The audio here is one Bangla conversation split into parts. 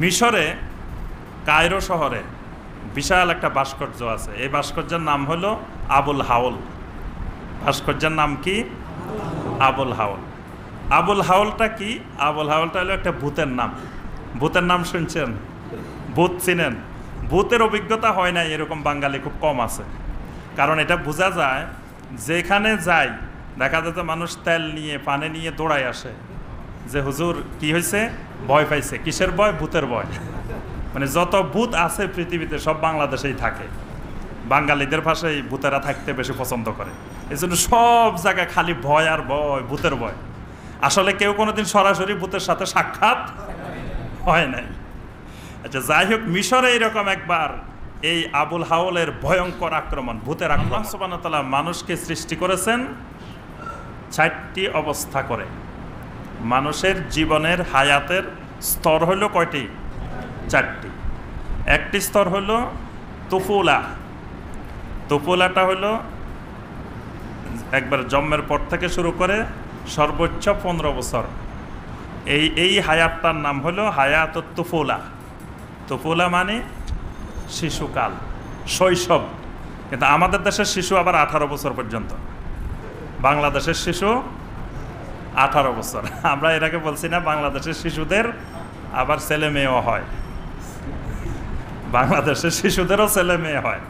মিশরে কায়রো শহরে বিশাল একটা ভাস্কর্য আছে। এই ভাস্কর্যের নাম হলো আবুল হাওল। ভাস্কর্যের নাম কি? আবুল হাওল। আবুল হাওলটা কি? আবুল হাওলটা হলো একটা ভূতের নাম। ভূতের নাম শুনছেন? ভূত চিনেন? ভূতের অভিজ্ঞতা হয় না এরকম বাঙালি খুব কম আছে। কারণ এটা বোঝা যায়, যেখানে যাই দেখা যাচ্ছে মানুষ তেল নিয়ে পানি নিয়ে দৌড়ায় আসে যে হুজুর কি হয়েছে, ভয় পাইছে। কিসের ভয়? ভূতের ভয়। মানে যত ভূত আছে পৃথিবীতে সব বাংলাদেশেই থাকে। বাঙালিদের ভাষায় ভূতেরা থাকতে বেশি পছন্দ করে, এই জন্য সব জায়গায় খালি ভয় আর ভয়, ভূতের ভয়। আসলে কেউ কোনোদিন সরাসরি ভূতের সাথে সাক্ষাৎ হয় নাই। আচ্ছা, যাই হোক, মিশরে এরকম একবার এই আবুল হাওলের ভয়ঙ্কর আক্রমণ, ভূতের আক্রমণ। আল্লাহ সুবহানাহু ওয়া তাআলা মানুষকে সৃষ্টি করেছেন 4টি অবস্থা করে। মানুষের জীবনের হায়াতের স্তর হইল কয়টি? 4টি। একটি স্তর হইল তুফুলা। তুফুলাটা হইল একবার জন্মের পর থেকে শুরু করে সর্বোচ্চ 15 বছর। এই হায়াতটার নাম হলো হায়াতুত তুফুলা। তুফুলা মানে শিশুকাল, শৈশব। কিন্তু আমাদের দেশের শিশু আবার 18 বছর পর্যন্ত। বাংলাদেশের শিশু 18 বছর। আমরা এটাকে বলছি না, বাংলাদেশের শিশুদের আবার ছেলে মেয়েও হয়। বাংলাদেশের শিশুদেরও ছেলে মেয়ে হয়।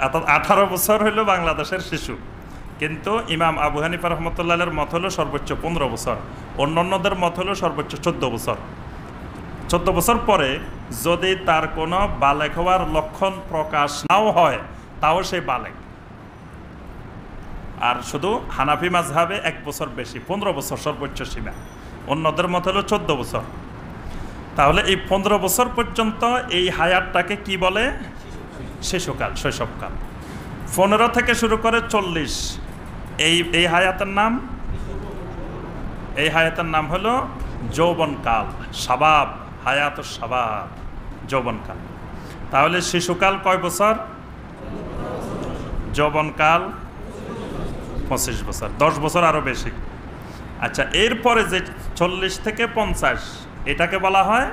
অর্থাৎ 18 বছর হইল বাংলাদেশের শিশু। কিন্তু ইমাম আবু হানিফা রহমতুল্লাহের মত হলো সর্বোচ্চ 15 বছর, অন্যান্যদের মত হলো সর্বোচ্চ 14 বছর। 14 বছর পরে যদি তার কোনো বালেগ হওয়ার লক্ষণ প্রকাশ নাও হয়, তাও সে বালেগ। আর শুধু হানাফি মাযহাবে 1 বছর বেশি, 15 বছর সর্বোচ্চ সীমা। অন্যদের মত হলো 14 বছর। তাহলে এই 15 বছর পর্যন্ত এই হায়াতটাকে কি বলে? শিশুকাল, শৈশবকাল। 15 থেকে শুরু করে 40 এই হায়াতের নাম হলো যৌবনকাল, শাবাব, হায়াতুস শাবাব, যৌবনকাল। তাহলে শিশুকাল কয় বছর? যৌবনকাল 25 বছর, 10 বছর আরো বেশি। আচ্ছা, এরপরে যে 40 থেকে 50 এটাকে বলা হয়,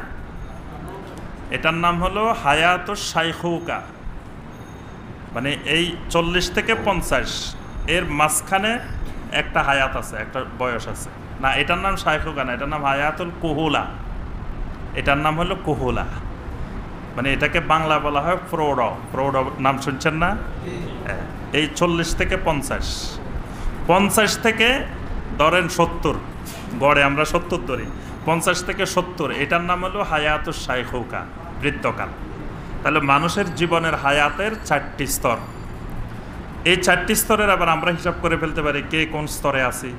এটার নাম হলো হায়াতুস শাইখুকা। মানে এই 40 থেকে 50 এর মাঝখানে একটা হায়াত আছে, একটা বয়স আছে। না, এটার নাম শাইখুকা না, এটার নাম হায়াতুল কুহুলা। এটার নাম হলো কুহুলা। মানে এটাকে বাংলা বলা হয় প্রৌঢ়। প্রৌঢ় নাম শুনছেন না? এই 40 থেকে 50 থেকে ধরেন 70, গড়ে আমরা 70 ধরি, 50 থেকে 70 এটার নাম হলো হায়াতুস শাইখুকা, বৃদ্ধকাল। তাহলে মানুষের জীবনের হায়াতের 4টি স্তর। এই 4টি স্তরের আবার আমরা হিসাব করে ফেলতে পারি কে কোন স্তরে আছি।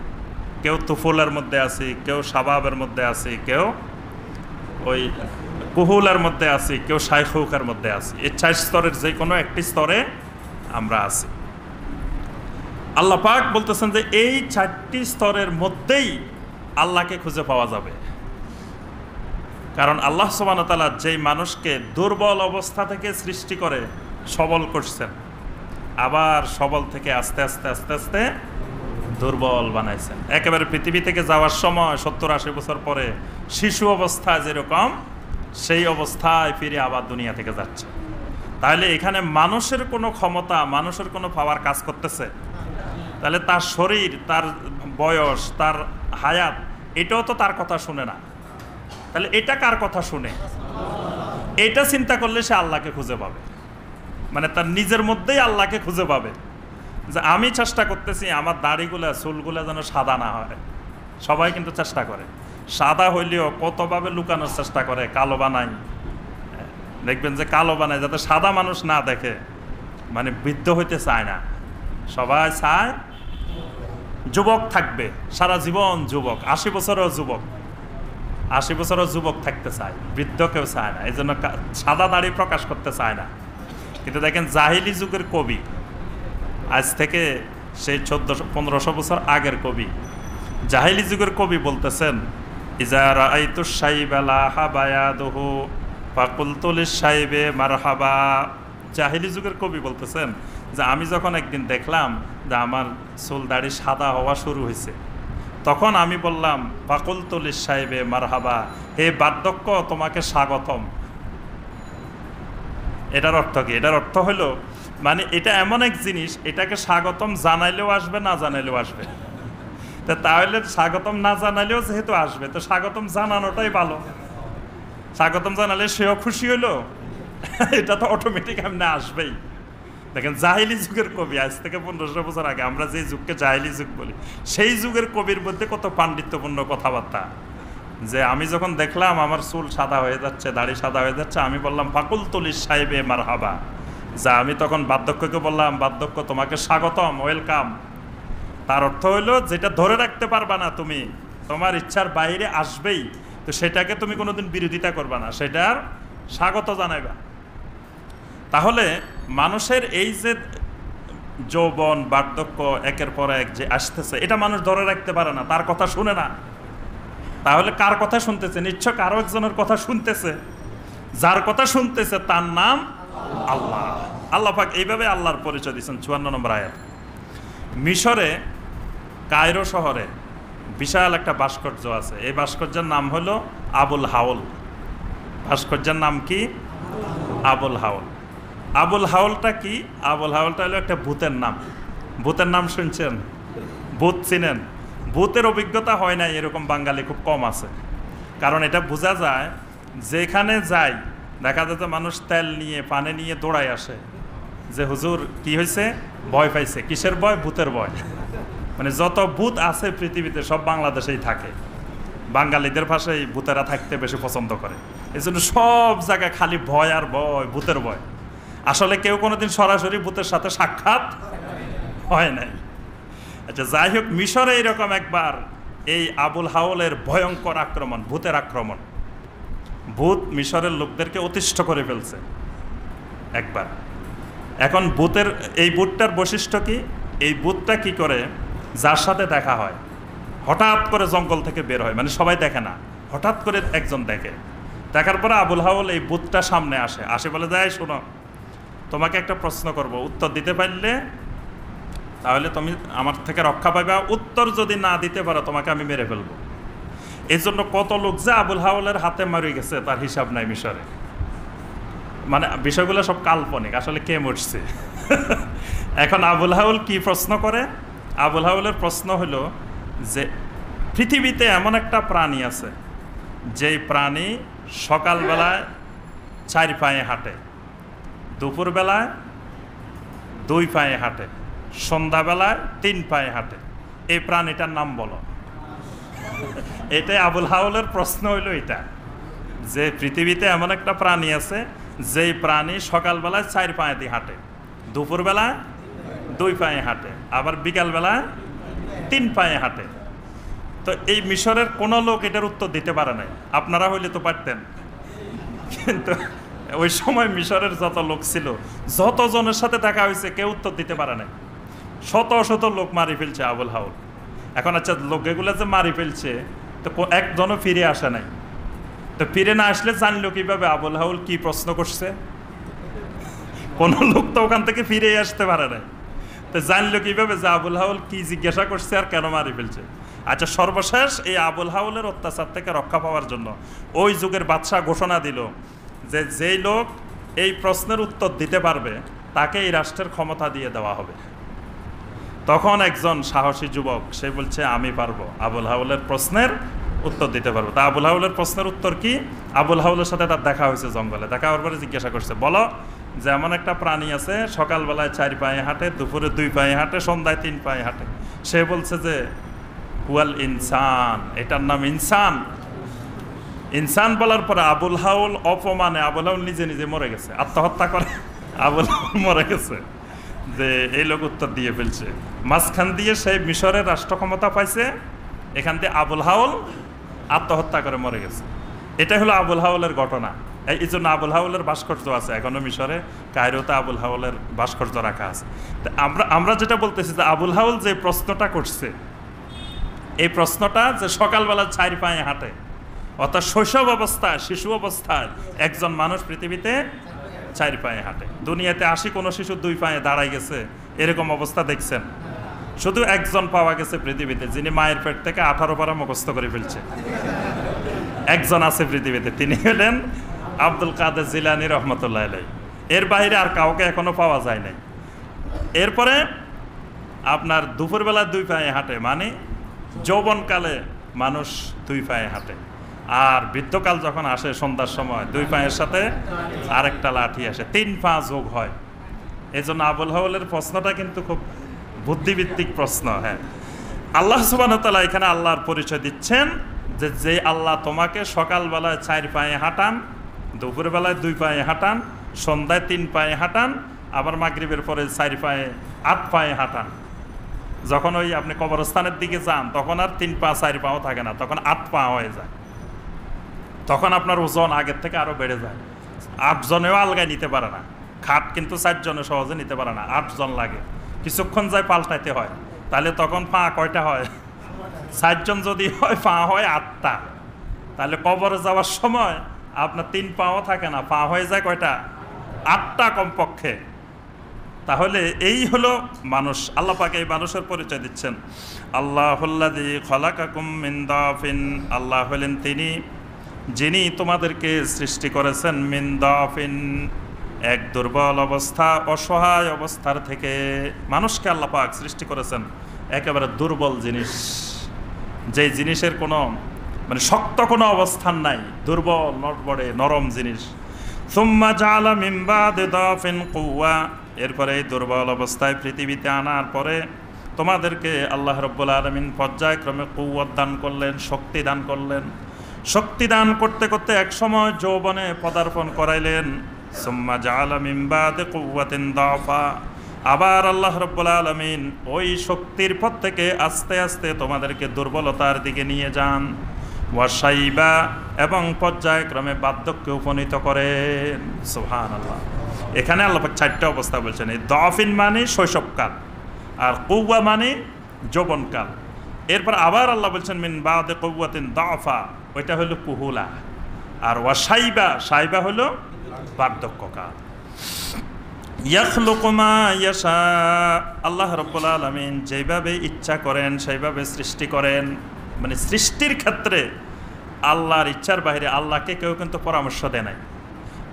কেউ তুফুলের মধ্যে আছি, কেউ শাবাবের মধ্যে আছি, কেউ ওই কুহুলের মধ্যে আছি, কেউ শাইখুকার মধ্যে আছি। এই 4 স্তরের যে কোনো একটি স্তরে আমরা আছি। আল্লাহ পাক বলতেছেন যে এই 4টি স্তরের মধ্যেই আল্লাহকে খুঁজে পাওয়া যাবে। কারণ আল্লাহ সুবহানাহু ওয়া তাআলা যেই মানুষকে দুর্বল অবস্থা থেকে সৃষ্টি করে সবল করছেন, আবার সবল থেকে আস্তে আস্তে আস্তে আস্তে দুর্বল বানাইছেন। একেবারে পৃথিবী থেকে যাওয়ার সময় 70-80 বছর পরে শিশু অবস্থায় যেরকম, সেই অবস্থায় ফিরে আবার দুনিয়া থেকে যাচ্ছে। তাহলে এখানে মানুষের কোনো ক্ষমতা, মানুষের কোনো পাওয়ার কাজ করতেছে? তাহলে তার শরীর, তার বয়স, তার হায়াত, এটাও তো তার কথা শুনে না। তাহলে এটা কার কথা শুনে? এটা চিন্তা করলে সে আল্লাহকে খুঁজে পাবে। মানে তার নিজের মধ্যেই আল্লাহকে খুঁজে পাবে। যে আমি চেষ্টা করতেছি আমার দাড়িগুলা, চুলগুলা যেন সাদা না হয়। সবাই কিন্তু চেষ্টা করে, সাদা হইলেও কতভাবে লুকানোর চেষ্টা করে, কালো বানাই। দেখবেন যে কালো বানায় যাতে সাদা মানুষ না দেখে, মানে বৃদ্ধ হইতে চায় না। সবাই চায় যুবক থাকবে সারা জীবন, যুবক 80 বছরেও যুবক, 80 বছরেও যুবক থাকতে চায়, বৃদ্ধ কেউ চায় না। এই জন্য সাদা দাড়ি প্রকাশ করতে চায় না। কিন্তু দেখেন জাহিলি যুগের কবি, আজ থেকে সেই 1400-1500 বছর আগের কবি, জাহিলি যুগের কবি বলতেছেন, ইজা রাআইতুশ শাইবা লাহা বায়াদুহু ফাকুলতু লিশ-শাইবে মারহাবা। জাহিলি যুগের কবি বলতেছেন যে আমি যখন একদিন দেখলাম যে আমার চুল দাড়ি সাদা হওয়া শুরু হয়েছে, তখন আমি বললাম ফাকুলতু লিসাহিবে মারহাবা, হে বার্ধক্য তোমাকে স্বাগতম। এটার অর্থ কি? এটার অর্থ হলো মানে এটা এমন এক জিনিস, এটাকে স্বাগতম জানাইলেও আসবে, না জানাইলেও আসবে। তা তাহলে স্বাগতম না জানাইলেও যেহেতু আসবে, তো স্বাগতম জানানোটাই ভালো। স্বাগতম জানালে সেও খুশি হইলো, এটা তো অটোমেটিক এমনি আসবেই। দেখেন জাহিলি যুগের কবি, আজ থেকে 1500 বছর আগে আমরা যে যুগকে জাহিলি যুগ বলি, সেই যুগের কবির মধ্যে কত পাণ্ডিত্যপূর্ণ কথাবার্তা। যে আমি যখন দেখলাম আমার চুল সাদা হয়ে যাচ্ছে, দাড়ি সাদা হয়ে যাচ্ছে, আমি বললাম ফাকুলতু লিসাহিবে মারহাবা। যা আমি তখন বার্ধক্যকে বললাম, বার্ধক্য তোমাকে স্বাগতম, ওয়েলকাম। তার অর্থ হইলো যেটা ধরে রাখতে পারবা না তুমি, তোমার ইচ্ছার বাইরে আসবেই, তো সেটাকে তুমি কোনোদিন বিরোধিতা করবা না, সেটার স্বাগত জানাইবা। তাহলে মানুষের এই যে যৌবন বার্ধক্য একের পর এক যে আসতেছে, এটা মানুষ ধরে রাখতে পারে না, তার কথা শুনে না। তাহলে কার কথা শুনতেছে? নিশ্চয় কারো একজনের কথা শুনতেছে। যার কথা শুনতেছে তার নাম আল্লাহ। আল্লাহ পাক এইভাবে আল্লাহর পরিচয় দিচ্ছেন 54 নম্বর আয়াত। মিশরে কায়রো শহরে বিশাল একটা ভাস্কর্য আছে। এই ভাস্কর্যের নাম হলো আবুল হাওল। ভাস্কর্যের নাম কি? আবুল হাওল। আবুল হাওলটা কি? আবুল হাওলটা হলো একটা ভূতের নাম। ভূতের নাম শুনছেন? ভূত চিনেন? ভূতের অভিজ্ঞতা হয় নাই এরকম বাঙালি খুব কম আছে। কারণ এটা বোঝা যায়, যেখানে যায় দেখা যায় যে মানুষ তেল নিয়ে পানি নিয়ে দৌড়ায় আসে যে হুজুর কি হয়েছে, ভয় পাইছে। কিসের ভয়? ভূতের ভয়। মানে যত ভূত আছে পৃথিবীতে সব বাংলাদেশেই থাকে। বাঙালিদের ভাষায় ভূতেরা থাকতে বেশি পছন্দ করে, এই জন্য সব জায়গায় খালি ভয় আর ভয়, ভূতের ভয়। আসলে কেউ কোনোদিন সরাসরি ভূতের সাথে সাক্ষাৎ হয় নাই। আচ্ছা, যাই হোক, মিশরে এরকম একবার এই আবুল হাওলের ভয়ঙ্কর আক্রমণ, ভূতের আক্রমণ। ভূত মিশরের লোকদেরকে অতিষ্ঠ করে ফেলছে একবার। এখন ভূতের এই ভূতটার বৈশিষ্ট্য কি? এই ভূতটা কি করে, যার সাথে দেখা হয় হঠাৎ করে জঙ্গল থেকে বের হয়, মানে সবাই দেখে না, হঠাৎ করে একজন দেখে। দেখার পরে আবুল হাওল এই ভূতটা সামনে আসে বলে যায়, শোনো তোমাকে একটা প্রশ্ন করব, উত্তর দিতে পারলে তাহলে তুমি আমার থেকে রক্ষা পাইবা, উত্তর যদি না দিতে পারো তোমাকে আমি মেরে ফেলবো। এই জন্য কত লোক যে আবুল হাওলের হাতে মারি গেছে তার হিসাব নাই মিশরে। মানে বিষয়গুলো সব কাল্পনিক, আসলে কে মরছে। এখন আবুল হাওল কি প্রশ্ন করে? আবুল হাওলের প্রশ্ন হলো যে পৃথিবীতে এমন একটা প্রাণী আছে যেই প্রাণী সকালবেলায় 4 পায়ে হাঁটে, দুপুরবেলায় 2 পায়ে হাঁটে, সন্ধ্যাবেলায় 3 পায়ে হাঁটে। এই প্রাণীটার নাম বলো। এটাই আবুল হাওলের প্রশ্ন হইল, এটা যে পৃথিবীতে এমন একটা প্রাণী আছে যেই প্রাণী সকালবেলায় 4 পায়ে দিয়ে হাঁটে, দুপুরবেলায় 2 পায়ে হাঁটে, আবার বিকালবেলায় 3 পায়ে হাঁটে। তো এই মিশরের কোনো লোক এটার উত্তর দিতে পারে নাই। আপনারা হইলে তো পারতেন, কিন্তু ওই সময় মিশরের যত লোক ছিল, যতজনের সাথে দেখা হয়েছে, কেউ উত্তর দিতে পারে নাই। শত শত লোক মারি ফেলছে আবুল হাওল। এখন আচ্ছা, লোকগুলো যে মারি ফেলছে তো একজনও ফিরে আসে নাই। তো ফিরে না আসলে জানলো কিভাবে আবুল হাওল কি প্রশ্ন করছে? কোনো লোক তো ওখান থেকে ফিরে আসতে পারে নাই। তো জানলো কিভাবে যে আবুল হাওল কি জিজ্ঞাসা করছে আর কেন মারি ফেলছে? আচ্ছা, সর্বশেষ এই আবুল হাওলের অত্যাচার থেকে রক্ষা পাওয়ার জন্য ওই যুগের বাদশাহ ঘোষণা দিল যে যেই লোক এই প্রশ্নের উত্তর দিতে পারবে তাকে এই রাষ্ট্রের ক্ষমতা দিয়ে দেওয়া হবে। তখন একজন সাহসী যুবক, সে বলছে আমি পারবো, আবুল হাওলের প্রশ্নের উত্তর দিতে পারবো। তা আবুল হাওলের প্রশ্নের উত্তর কি? আবুল হাওলের সাথে তার দেখা হয়েছে জঙ্গলে। দেখা হওয়ার পরে জিজ্ঞাসা করছে, বলো যে এমন একটা প্রাণী আছে সকালবেলায় 4 পায়ে হাঁটে, দুপুরে 2 পায়ে হাঁটে, সন্ধ্যায় 3 পায়ে হাঁটে। সে বলছে যে হুয়াল ইনসান, এটার নাম ইনসান। ইনসান বলার পরে আবুল হাওল অপমানে, আবুল হাওল নিজে নিজে মরে গেছে, আত্মহত্যা করে আবুল হাওল মরে গেছে, যে এই লোক উত্তর দিয়ে ফেলছে। মাঝখান দিয়ে সেই মিশরের রাষ্ট্র ক্ষমতা পাইছে, এখান থেকে আবুল হাওল আত্মহত্যা করে মরে গেছে। এটা হলো আবুল হাওলের ঘটনা। এই জন্য আবুল হাওলের ভাস্কর্য আছে এখনো মিশরে, কায়রোতে আবুল হাওলের ভাস্কর্য রাখা আছে। আমরা যেটা বলতেছি যে আবুল হাওল যে প্রশ্নটা করছে, এই প্রশ্নটা যে সকালবেলা 4 পায়ে হাঁটে, অর্থাৎ শৈশব অবস্থায়, শিশু অবস্থায় একজন মানুষ পৃথিবীতে 4 পায়ে হাঁটে। দুনিয়াতে 80 কোনো শিশু 2 পায়ে দাঁড়ায় গেছে এরকম অবস্থা দেখছেন? শুধু একজন পাওয়া গেছে পৃথিবীতে যিনি মায়ের পেট থেকে 18 পারা মুখস্থ করে ফেলছে। একজন আছে পৃথিবীতে, তিনি হলেন আব্দুল কাদের জিলানী রহমতুল্লাহ আলাইহি। এর বাইরে আর কাউকে এখনো পাওয়া যায় নাই। এরপরে আপনার দুপুরবেলা 2 পায়ে হাঁটে, মানে যৌবনকালে মানুষ 2 পায়ে হাঁটে, আর বৃদ্ধকাল যখন আসে সন্ধ্যার সময় 2 পায়ের সাথে আরেকটা লাঠি আসে, 3 পা যোগ হয়। এই জন্য আবুল হাওলের প্রশ্নটা কিন্তু খুব বুদ্ধিভিত্তিক প্রশ্ন। হ্যাঁ, আল্লাহ সুবহানাহু ওয়া তাআলা এখানে আল্লাহর পরিচয় দিচ্ছেন যে আল্লাহ তোমাকে সকালবেলায় 4 পায়ে হাঁটান, দুপুরবেলায় 2 পায়ে হাঁটান, সন্ধ্যায় 3 পায়ে হাঁটান, আবার মাগরিবের পরে 4 পায়ে 8 পায়ে হাঁটান। যখন ওই আপনি কবরস্থানের দিকে যান তখন আর 3 পা 4 পাও থাকে না, তখন 8 পা হয়ে যায়। তখন আপনার ওজন আগের থেকে আরো বেড়ে যায়। 8 জনেও আলগায় নিতে পারে না, খাট কিন্তু 4 জনে সহজে নিতে পারে না, 8 জন লাগে, কিছুক্ষণ যায় পাল্টাইতে হয়। তাহলে তখন পা কয়টা হয়? 4 জন যদি হয় পা হয় 8টা। তাহলে কবরে যাওয়ার সময় আপনার 3 পাও থাকে না, পা হয়ে যায় কয়টা? 8টা কমপক্ষে। তাহলে এই হলো মানুষ। আল্লাহ পাক এই মানুষের পরিচয় দিচ্ছেন, আল্লাহুল্লাযী খলাকাকুম মিন দাফিন। আল্লাহ হলেন তিনি যিনি তোমাদেরকে সৃষ্টি করেছেন মিন দাফিন, এক দুর্বল অবস্থা, অসহায় অবস্থার থেকে। মানুষকে আল্লাহ পাক সৃষ্টি করেছেন একেবারে দুর্বল জিনিস, যে জিনিসের কোনো মানে শক্ত কোনো অবস্থান নাই, দুর্বল নড়বড়ে নরম জিনিস। সুম্মা জাআলা মিন বাদি দাফিন কুওয়া। এরপরে এই দুর্বল অবস্থায় পৃথিবীতে আনার পরে তোমাদেরকে আল্লাহ রাব্বুল আলামিন পর্যায়ক্রমে কুওয়াত দান করলেন, শক্তি দান করলেন। শক্তি দান করতে করতে একসময় যৌবনে পদার্পণ করাইলেন। সুম্মা জাআলা মিন বাদি কুওয়াতিন দাফা। আবার আল্লাহ রাব্বুল আলামিন ওই শক্তির পথ থেকে আস্তে আস্তে তোমাদেরকে দুর্বলতার দিকে নিয়ে যান। ওয়াশাইবা, এবং পর্যায়ক্রমে বার্ধক্যে উপনীত করেন। সুবহানাল্লাহ। এখানে আল্লাহ পাক 4টা অবস্থা বলছেন। এই দাফিন মানে শৈশবকাল, আর কুওয়া মানে যৌবনকাল। এরপর আবার আল্লাহ বলছেন মিন বাদি কুওয়াতিন দাফা, ওইটা হলো কুহুলা। আর ওয়াশাইবা, সাইবা হলো বার্ধক্যকাল। ইয়াখলুকু মা ইয়াশা। আল্লাহ রাব্বুল আলামিন যেভাবে ইচ্ছা করেন সেইভাবে সৃষ্টি করেন। মানে সৃষ্টির ক্ষেত্রে আল্লাহর ইচ্ছার বাইরে আল্লাহকে কেউ কিন্তু পরামর্শ দেয় নাই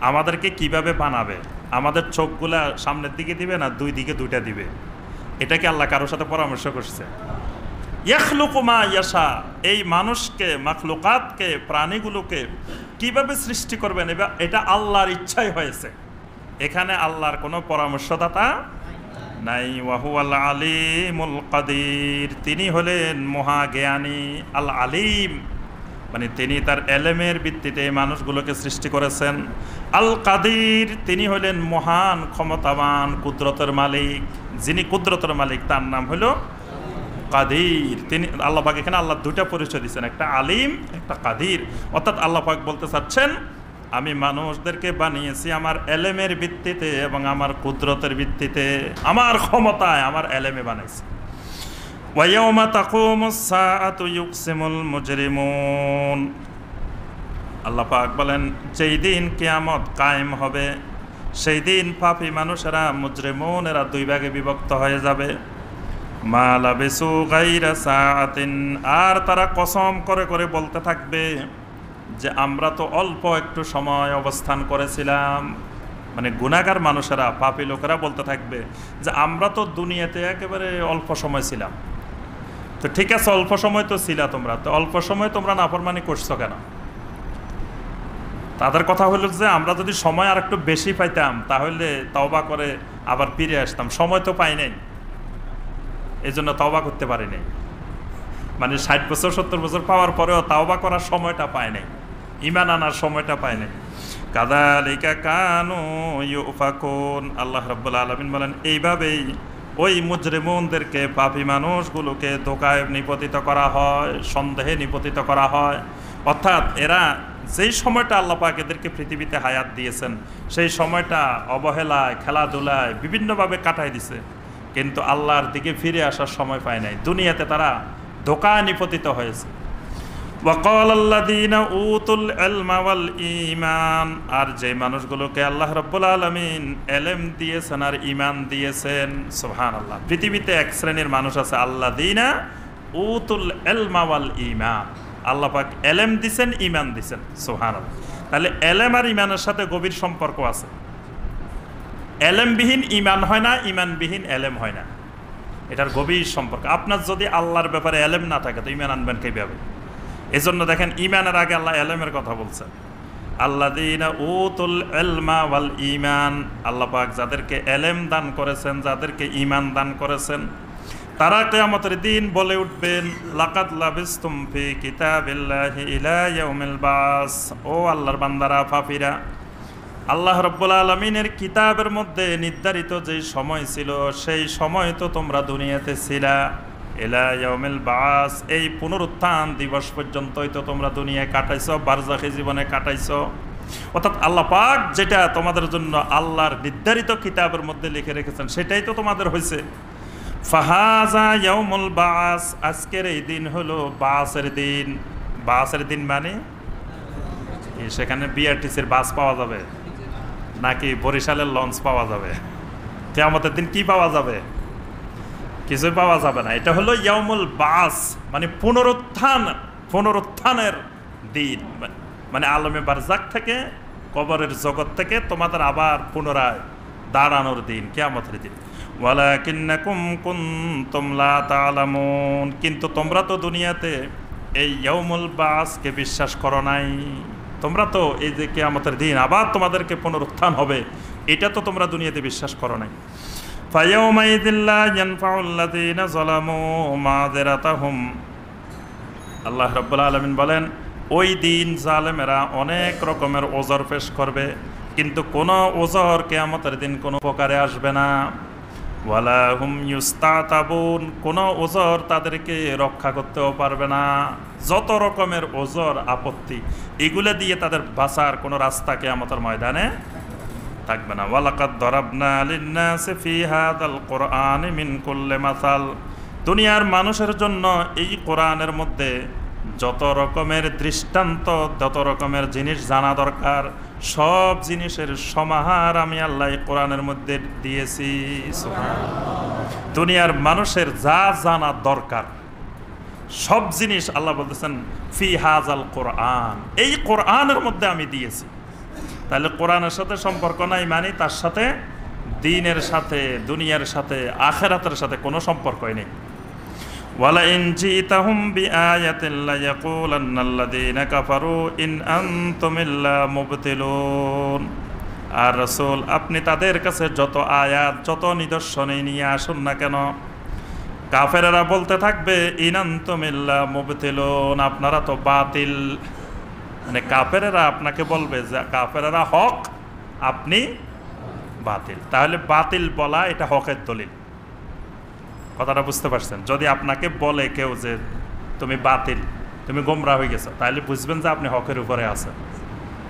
আমাদেরকে কিভাবে বানাবে। আমাদের চোখগুলা সামনের দিকে দিবে না 2 দিকে 2টা দিবে, এটাকে আল্লাহ কারোর সাথে পরামর্শ করছে? ইয়াখলুকু মা ইয়াশা, এই মানুষকে, মাখলুকাতকে, প্রাণীগুলোকে কিভাবে সৃষ্টি করবেন এটা আল্লাহর ইচ্ছাই হয়েছে। এখানে আল্লাহর কোনো পরামর্শদাতা নাই। ওয়াহুয়াল আলিমুল কাদির, তিনি হলেন মহাজ্ঞানী। আল আলিম মানে তিনি তার এলেমের ভিত্তিতে মানুষগুলোকে সৃষ্টি করেছেন। আল কাদির, তিনি হলেন মহান ক্ষমতাবান, কুদরতের মালিক। যিনি কুদরতের মালিক তার নাম হলো কাদির। তিনি আল্লাহ পাক এখানে আল্লাহ 2টা পরিচয় দিচ্ছেন, একটা আলিম, একটা কাদির। অর্থাৎ আল্লাহ পাক বলতে চাচ্ছেন আমি মানুষদেরকে বানিয়েছি আমার এলেমের ভিত্তিতে এবং আমার কুদরতের ভিত্তিতে, আমার ক্ষমতায়, আমার এলেমে বানাইছি। ওয়ায়াউমা তাকুমুস সাআতু ইউকসিমুল মুজরিমুন। আল্লাহ পাক বলেন যেই দিন কিয়ামত কায়েম হবে সেই দিন পাপী মানুষেরা, মুজরিমুনেরা 2 ভাগে বিভক্ত হয়ে যাবে। মা লাবিসু গায়রা সাআতিন, আর তারা কসম করে করে বলতে থাকবে যে আমরা তো অল্প একটু সময় অবস্থান করেছিলাম। মানে গুনাহগার মানুষেরা, পাপী লোকেরা বলতে থাকবে যে আমরা তো দুনিয়াতে একেবারে অল্প সময় ছিলাম। তো ঠিক আছে, অল্প সময় তো ছিলা তোমরা, তো অল্প সময় তোমরা নাফরমানি করছো কেন? তাদের কথা হলো যে আমরা যদি সময় আর একটু বেশি পাইতাম তাহলে তওবা করে আবার ফিরে আসতাম। সময় তো পাই নাই, এই জন্য তওবা করতে পারি নাই। মানে 60 বছর 70 বছর পাওয়ার পরেও তওবা করার সময়টা পায় নাই, ঈমান আনার সময়টা পায় নাই। কাযালিকা কানু ইউফাকুন। আল্লাহ রাব্বুল আলামিন বলেন এইভাবেই ওই মুজরিমুনদেরকে, পাপী মানুষগুলোকে ধোঁকায় নিপতিত করা হয়, সন্দেহে নিপতিত করা হয়। অর্থাৎ এরা যেই সময়টা আল্লাহ পাক এদেরকে পৃথিবীতে হায়াত দিয়েছেন সেই সময়টা অবহেলায়, খেলাধুলায় বিভিন্নভাবে কাটাই দিছে, কিন্তু আল্লাহর দিকে ফিরে আসার সময় পায় নাই। দুনিয়াতে তারা ধোঁকায় নিপতিত হয়েছে। ওয়াকালাল্লাযীনা উতুল ইলমা ওয়াল ঈমান, আর যে মানুষগুলোকে আল্লাহ রাব্বুল আলামিন ইলম দিয়েছেন আর ঈমান দিয়েছেন, সুবহানাল্লাহ। পৃথিবীতে এক শ্রেণীর মানুষ আছে আল্লাযীনা উতুল ইলমা ওয়াল ঈমান, আল্লাহ পাক ইলম দিয়েছেন, ঈমান দিয়েছেন, সুবহানাল্লাহ। তাহলে ইলম আর ঈমানের সাথে গভীর সম্পর্ক আছে। ইলমবিহীন ঈমান হয় না, ঈমানবিহীন ইলম হয় না, এটার গভীর সম্পর্ক। আপনার যদি আল্লাহর ব্যাপারে ইলম না থাকে তো ঈমান আনবেন কিভাবে? এজন্য দেখেন ঈমানের আগে আল্লাহ ইলমের কথা বলছেন, আল্লাযীনা উতুল ইলমা ওয়াল ঈমান, আল্লাহ পাক যাদেরকে ইলম দান করেছেন, যাদেরকে ঈমান দান করেছেন, তারা কিয়ামতের দিন বলে উঠবেন, লাকাদ লাবিসতুম ফি কিতাবিল্লাহি ইলা ইয়াউমিল বাস। ও আল্লাহর বান্দারা, পাপীরা, আল্লাহ রাব্বুল আলামিনের কিতাবের মধ্যে নির্ধারিত যে সময় ছিল সেই সময় তো তোমরা দুনিয়াতে ছিলা, ইলা ইয়াউমিল বাস, এই পুনরুত্থান দিবস পর্যন্তই তো তোমরা দুনিয়ায় কাটাইছো, বারজাখী জীবনে কাটাইছো। অর্থাৎ আল্লাহ পাক যেটা তোমাদের জন্য আল্লাহর নির্ধারিত কিতাবের মধ্যে লিখে রেখেছেন সেটাই তো তোমাদের হয়েছে। ফাহাজা ইয়াউমুল বাস, আজকের এই দিন হলো বাসের দিন। বাসের দিন মানে সেখানে বিআরটিসির বাস পাওয়া যাবে নাকি বরিশালের লঞ্চ পাওয়া যাবে? কিয়ামতের দিন কি পাওয়া যাবে? কিছুই পাওয়া যাবে না। এটা হলো ইয়াউমুল বাস, মানে পুনরুত্থানের দিন, মানে আলমে বারজাক থেকে, কবরের জগৎ থেকে তোমাদের আবার পুনরায় দাঁড়ানোর দিন, কিয়ামতের দিন। ওয়ালাকিন্নাকুম কুনতুম লা তা'লামুন, কিন্তু তোমরা তো দুনিয়াতে এই ইয়াউমুল বাসকে বিশ্বাস করো নাই। তোমরা তো এই যে কিয়ামতের দিন আবার তোমাদেরকে পুনরুত্থান হবে, এটা তো তোমরা দুনিয়াতে বিশ্বাস করো নাই। ফায়াউমাইযিন লা ইয়ানফাউল্লাযীনা যালামু মাযিরাতাহুম, আল্লাহ রাব্বুল আলামিন বলেন ওই দিন জালেমেরা অনেক রকমের ওজর পেশ করবে, কিন্তু কোনো ওজর কিয়ামতের দিন কোনো উপকারে আসবে না। ওয়ালা হুম ইউস্তাতাবুন, কোনো ওজর তাদেরকে রক্ষা করতেও পারবে না। যত রকমের ওজর আপত্তি এগুলো দিয়ে তাদের বাঁচার কোনো রাস্তা কিয়ামতের ময়দানে থাকবে না। ওয়ালাকাদ দারাবনা লিন্নাসি ফি হাযাল কুরআনি মিন কুল্লি মাসাল, দুনিয়ার মানুষের জন্য এই কোরআনের মধ্যে যত রকমের দৃষ্টান্ত, যত রকমের জিনিস জানা দরকার, সব জিনিসের সমাহার আমি আল্লাহ কোরআনের মধ্যে দিয়েছি। দুনিয়ার মানুষের যা জানা দরকার সব জিনিস আল্লাহ বলতেছেন ফি হাযাল কোরআন, এই কোরআনের মধ্যে আমি দিয়েছি। তাহলে কোরআনের সাথে সম্পর্ক নাই মানে তার সাথে দ্বীনের সাথে, দুনিয়ার সাথে, আখিরাতের সাথে কোনো সম্পর্কই নেই। ওয়ালা ইন জিতাহুম বিআয়াতিন লা ইয়াকুলান্নাল্লাযীনা কাফারু ইন আনতুম ইল্লা মুবতিলুন, আর রাসূল আপনি তাদের কাছে যত আয়াত, যত নিদর্শন নিয়ে আসুন না কেন, কাফেরেরা বলতে থাকবে ইন আনতুম ইল্লা মুবতিলুন, আপনারা তো বাতিল। মানে কাফেরেরা আপনাকে বলবে যে কাফেরেরা হক, আপনি বাতিল। তাহলে বাতিল বলা এটা হকের দলিল। কথাটা বুঝতে পারছেন? যদি আপনাকে বলে কেউ যে তুমি বাতিল, তুমি গোমরা হয়ে গেছো, তাহলে বুঝবেন যে আপনি হকের উপরে আছেন।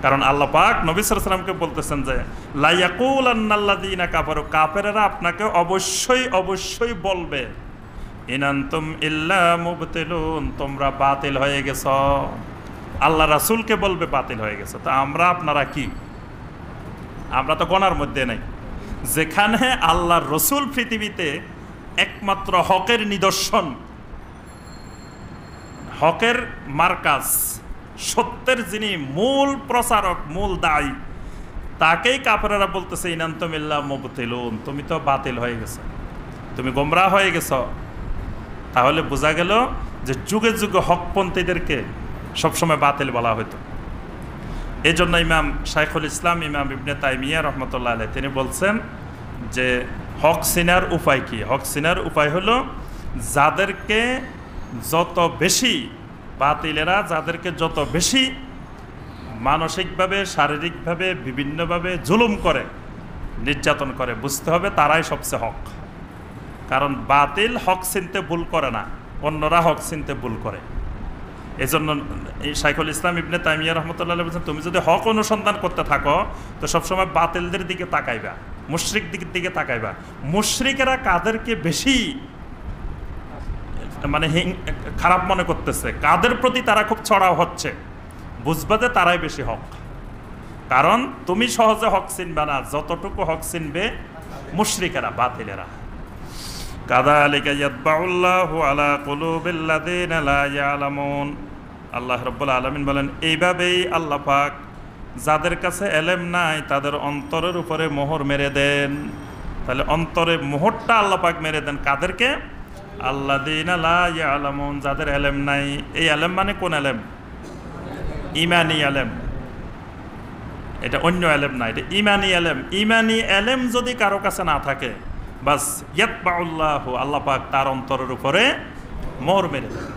কারণ আল্লাহ পাক নবী সাল্লাল্লাহু আলাইহি ওয়াসাল্লামকে বলতেছেন যে লা ইয়াকুলান্নাল্লাযীনা কাফারু, কাফেরেরা আপনাকে অবশ্যই অবশ্যই বলবে ইন আনতুম ইল্লা মুবতিলুন, তোমরা বাতিল হয়ে গেছো। আল্লাহ রাসূলকে বলবে বাতিল হয়ে গেছে। তা আমরা আপনারা কি? আমরা তো গোনার মধ্যে নেই। যেখানে আল্লাহর রাসূল পৃথিবীতে একমাত্র হকের নিদর্শন, হকের মার্কাজ, সত্যের যিনি মূল প্রচারক, মূল দায়ী, তাকেই কাফেরেরা বলতেছে ইন আনতুম ইল্লা মুবতিলুন, তুমি তো বাতিল হয়ে গেছো, তুমি গোমরাহ হয়ে গেছো। তাহলে বোঝা গেল যে যুগে যুগে হকপন্থীদেরকে সবসময় বাতিল বলা হতো। এই জন্য ইমাম শাইখুল ইসলাম ইমাম ইবনে তাইমিয়া রহমতুল্লাহ আলাইহি তিনি বলছেন যে হক চিনার উপায় কি? হক চিনার উপায় হলো যাদেরকে যত বেশি, বাতিলেরা যাদেরকে যত বেশি মানসিকভাবে, শারীরিকভাবে, বিভিন্নভাবে জুলুম করে, নির্যাতন করে, বুঝতে হবে তারাই সবচেয়ে হক। কারণ বাতিল হক চিনতে ভুল করে না, অন্যরা হক চিনতে ভুল করে। এই জন্য শাইখুল ইসলাম ইবনে তাইমিয়া রহমতুল্লাহ বলছেন তুমি যদি হক অনুসন্ধান করতে থাকো তো সবসময় বাতিলদের দিকে তাকাইবা, মুশরিক দিকে তাকাইবা। মুশরিকেরা কাদেরকে বেশি মানে খারাপ মনে করতেছে, কাদের প্রতি তারা খুব ছড়াও হচ্ছে, বুঝবে যে তারাই বেশি হক। কারণ তুমি সহজে হক চিনবে না, যতটুকু হক চিনবে মুশরিকেরা, বাতিলেরা। কাযালিকা ইয়াতবাউল্লাহু আলা কুলুবিল্লাযিনা লা ইয়ালামুন। আল্লাহ রাব্বুল আলামিন বলেন, এইভাবেই আল্লাহ পাক যাদের কাছে এলেম নাই তাদের অন্তরের উপরে মোহর মেরে দেন। তাহলে অন্তরে মোহরটা আল্লাহ পাক মেরে দেন কাদেরকে? আল্লাযিনা লা ইয়ালামুন, যাদের এলেম নাই। এই এলেম মানে কোন এলেম? ঈমানি এলেম, এটা অন্য এলেম না, এটা ঈমানি এলেম। ঈমানি এলেম যদি কারো কাছে না থাকে, বাস ইয়াতবাউল্লাহু, আল্লাহ পাক তার অন্তরের উপরে মোহর মেরে দেন।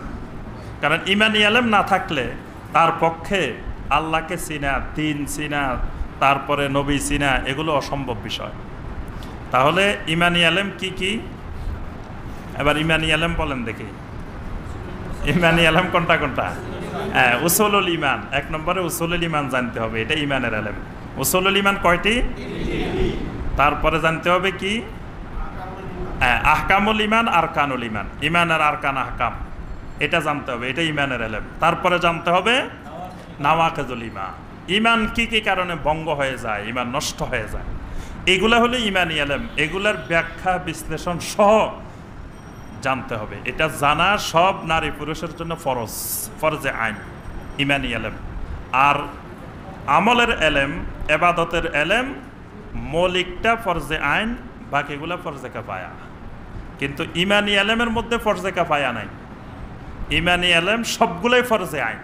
কারণ ঈমানি এলেম না থাকলে তার পক্ষে আল্লাহকে চিনা, দিন চিনা, তারপরে নবী চিনা, এগুলো অসম্ভব বিষয়। তাহলে ঈমানি এলেম কি কি? এবার ঈমানি এলেম বলেন দেখি। ঈমানি এলেম কোনটা কোনটা? হ্যাঁ, উসুলুল ঈমান। এক নম্বরে উসুলুল ঈমান জানতে হবে, এটা ঈমানের এলেম। উসুলুল ঈমান কয়টি? তারপরে জানতে হবে কি? আহকামুল ঈমান, আরকানুল ঈমান। ঈমানের আরকান আহকাম, এটা জানতে হবে, এটা ঈমানের এলেম। তারপরে জানতে হবে নাওয়াকিদুল ঈমান, ঈমান কি কি কারণে ভঙ্গ হয়ে যায়, ঈমান নষ্ট হয়ে যায়, এগুলা হলো ঈমানি এলেম। এগুলার ব্যাখ্যা বিশ্লেষণ সহ জানতে হবে। এটা জানা সব নারী পুরুষের জন্য ফরজ, ফরজে আইন, ঈমানি এলেম। আর আমলের এলেম, ইবাদতের এলেম, মৌলিকটা ফরজে আইন, বাকিগুলা ফরজে কিফায়া। কিন্তু ঈমানি এলেমের মধ্যে ফরজে কিফায়া নাই, ঈমানি এলেম সবগুলোই ফরজে আইন।